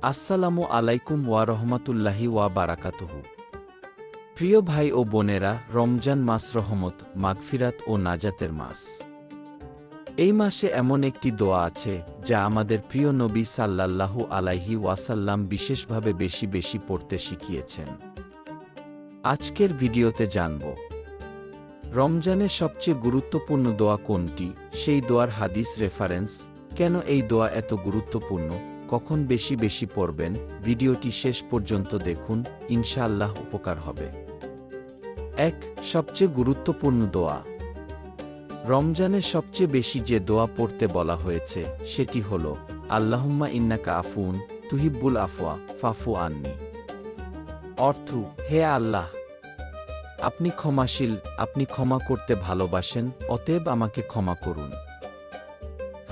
আসসালামু আলাইকুম ওয়া রহমাতুল্লাহি ওয়া বারাকাতুহু। প্রিয় ভাই ও বোনেরা, রমজান মাস রহমত, মাগফিরাত ও নাজাতের মাস। এই মাসে এমন একটি দোয়া আছে যা আমাদের প্রিয় নবী সাল্লাল্লাহু আলাইহি ওয়াসাল্লাম বিশেষভাবে বেশি বেশি পড়তে শিখিয়েছেন। আজকের ভিডিওতে জানব রমজানের সবচেয়ে গুরুত্বপূর্ণ দোয়া কোনটি, সেই দোয়ার হাদিস রেফারেন্স, কেন এই দোয়া এত গুরুত্বপূর্ণ, কখন বেশি বেশি পড়বেন। ভিডিওটি শেষ পর্যন্ত দেখুন, ইনশাআল্লাহ উপকার হবে। ১. সবচেয়ে গুরুত্বপূর্ণ দোয়া। রমজানে সবচেয়ে বেশি যে দোয়া পড়তে বলা হয়েছে সেটি হল আল্লাহুম্মা ইন্নাকা আফুন তুহিব্বুল আফওয়া ফাফু আন্নি। অর্থ, হে আল্লাহ, আপনি ক্ষমাশীল, আপনি ক্ষমা করতে ভালোবাসেন, অতএব আমাকে ক্ষমা করুন।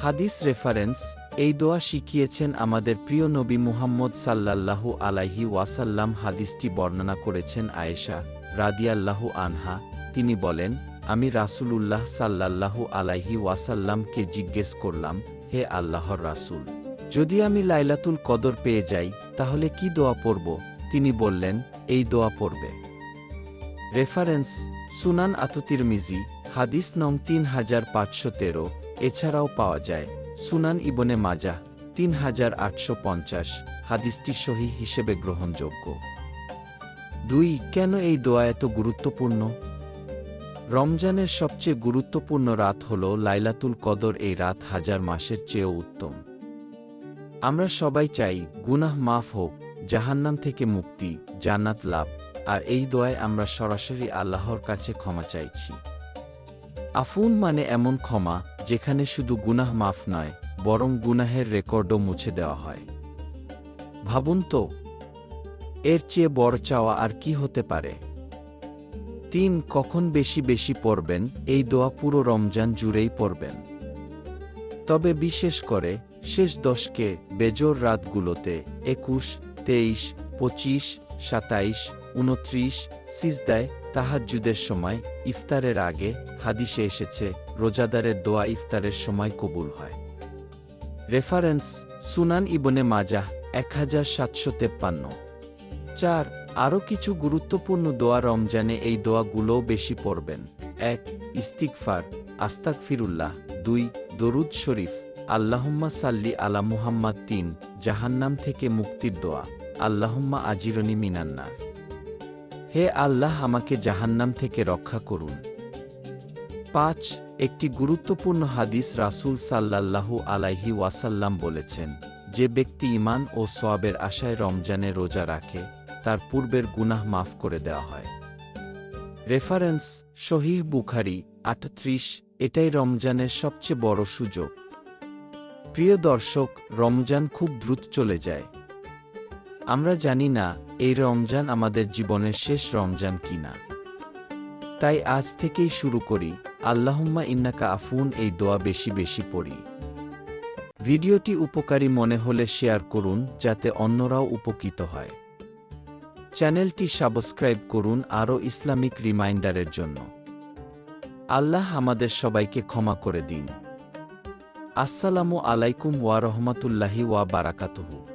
হাদিস রেফারেন্স, এই দোয়া শিখিয়েছেন আমাদের প্রিয় নবী মুহাম্মদ সাল্লাল্লাহু আলাইহি ওয়াসাল্লাম। হাদিসটি বর্ণনা করেছেন আয়েশা রাদিয়াল্লাহু আনহা। তিনি বলেন, আমি রাসূলুল্লাহ সাল্লাল্লাহু আলাইহি ওয়াসাল্লামকে জিজ্ঞেস করলাম, হে আল্লাহর রাসূল, যদি আমি লাইলাতুল কদর পেয়ে যাই তাহলে কি দোয়া পড়ব? তিনি বললেন, এই দোয়া পড়বে। রেফারেন্স, সুনান আত-তিরমিজি, হাদিস নং ৩৫১৩। এছাড়াও পাওয়া যায় সুনান ইবনে মাজাহ ৩৮৫০। হাদিসটি সহিহ হিসেবে গ্রহণযোগ্য। ২. কেন এই দোয়া এত গুরুত্বপূর্ণ? রমজানের সবচেয়ে গুরুত্বপূর্ণ রাত হল লাইলাতুল কদর। এই রাত হাজার মাসের চেয়েও উত্তম। আমরা সবাই চাই গুনাহ মাফ হোক, জাহান্নাম থেকে মুক্তি, জান্নাত লাভ, আর এই দোয়ায় আমরা সরাসরি আল্লাহর কাছে ক্ষমা চাইছি। আফুন মানে এমন ক্ষমা যেখানে শুধু গুনাহ মাফ নয়, বরং গুনাহের রেকর্ডও মুছে দেওয়া হয়। ভাবুন তো, এর চেয়ে বড় চাওয়া আর কি হতে পারে? ৩. কখন বেশি বেশি পড়বেন? এই দোয়া পুরো রমজান জুড়েই পড়বেন, তবে বিশেষ করে শেষ দশকে, বেজোর রাতগুলোতে ২১, ২৩, ২৫, ২৭, ২৯, সিজদায়, তাহাজ্জুদের সময়, ইফতারের আগে। হাদিসে এসেছে, রোজাদারের দোয়া ইফতারের সময় কবুল হয়। রেফারেন্স, সুনান ইবনে মাজাহ ১৭৫৩। ৪. আরও কিছু গুরুত্বপূর্ণ দোয়া। রমজানে এই দোয়াগুলোও বেশি পড়বেন। ১. ইস্তিগফার, আস্তাগফিরুল্লাহ। ২. দরুদ শরীফ, আল্লাহুম্মা সাল্লি আলা মুহাম্মাদ। ৩. জাহান্নাম থেকে মুক্তির দোয়া, আল্লাহুম্মা আজিরনি মিনান্নার। হে আল্লাহ, আমাকে জাহান্নাম থেকে রক্ষা করুন। ৫. একটি গুরুত্বপূর্ণ হাদিস, রাসূল সাল্লাল্লাহু আলাইহি ওয়াসাল্লাম বলেছেন, যে ব্যক্তি ঈমান ও সওয়াবের আশায় রমজানে রোজা রাখে, তার পূর্বের গুনাহ মাফ করে দেওয়া হয়। রেফারেন্স, সহিহ বুখারী ৩৮। এটাই রমজানের সবচেয়ে বড় সুযোগ। প্রিয় দর্শক, রমজান খুব দ্রুত চলে যায়। আমরা জানি না এই রমজান আমাদের জীবনের শেষ রমজান কিনা। তাই আজ থেকেই শুরু করি, আল্লাহুম্মা ইন্নাকা আফুন, এই দোয়া বেশি বেশি পড়ি। ভিডিওটি উপকারী মনে হলে শেয়ার করুন যাতে অন্যরাও উপকৃত হয়। চ্যানেলটি সাবস্ক্রাইব করুন আরও ইসলামিক রিমাইন্ডারের জন্য। আল্লাহ আমাদের সবাইকে ক্ষমা করে দিন। আসসালামু আলাইকুম ওয়া রহমাতুল্লাহি ওয়া বারাকাতুহু।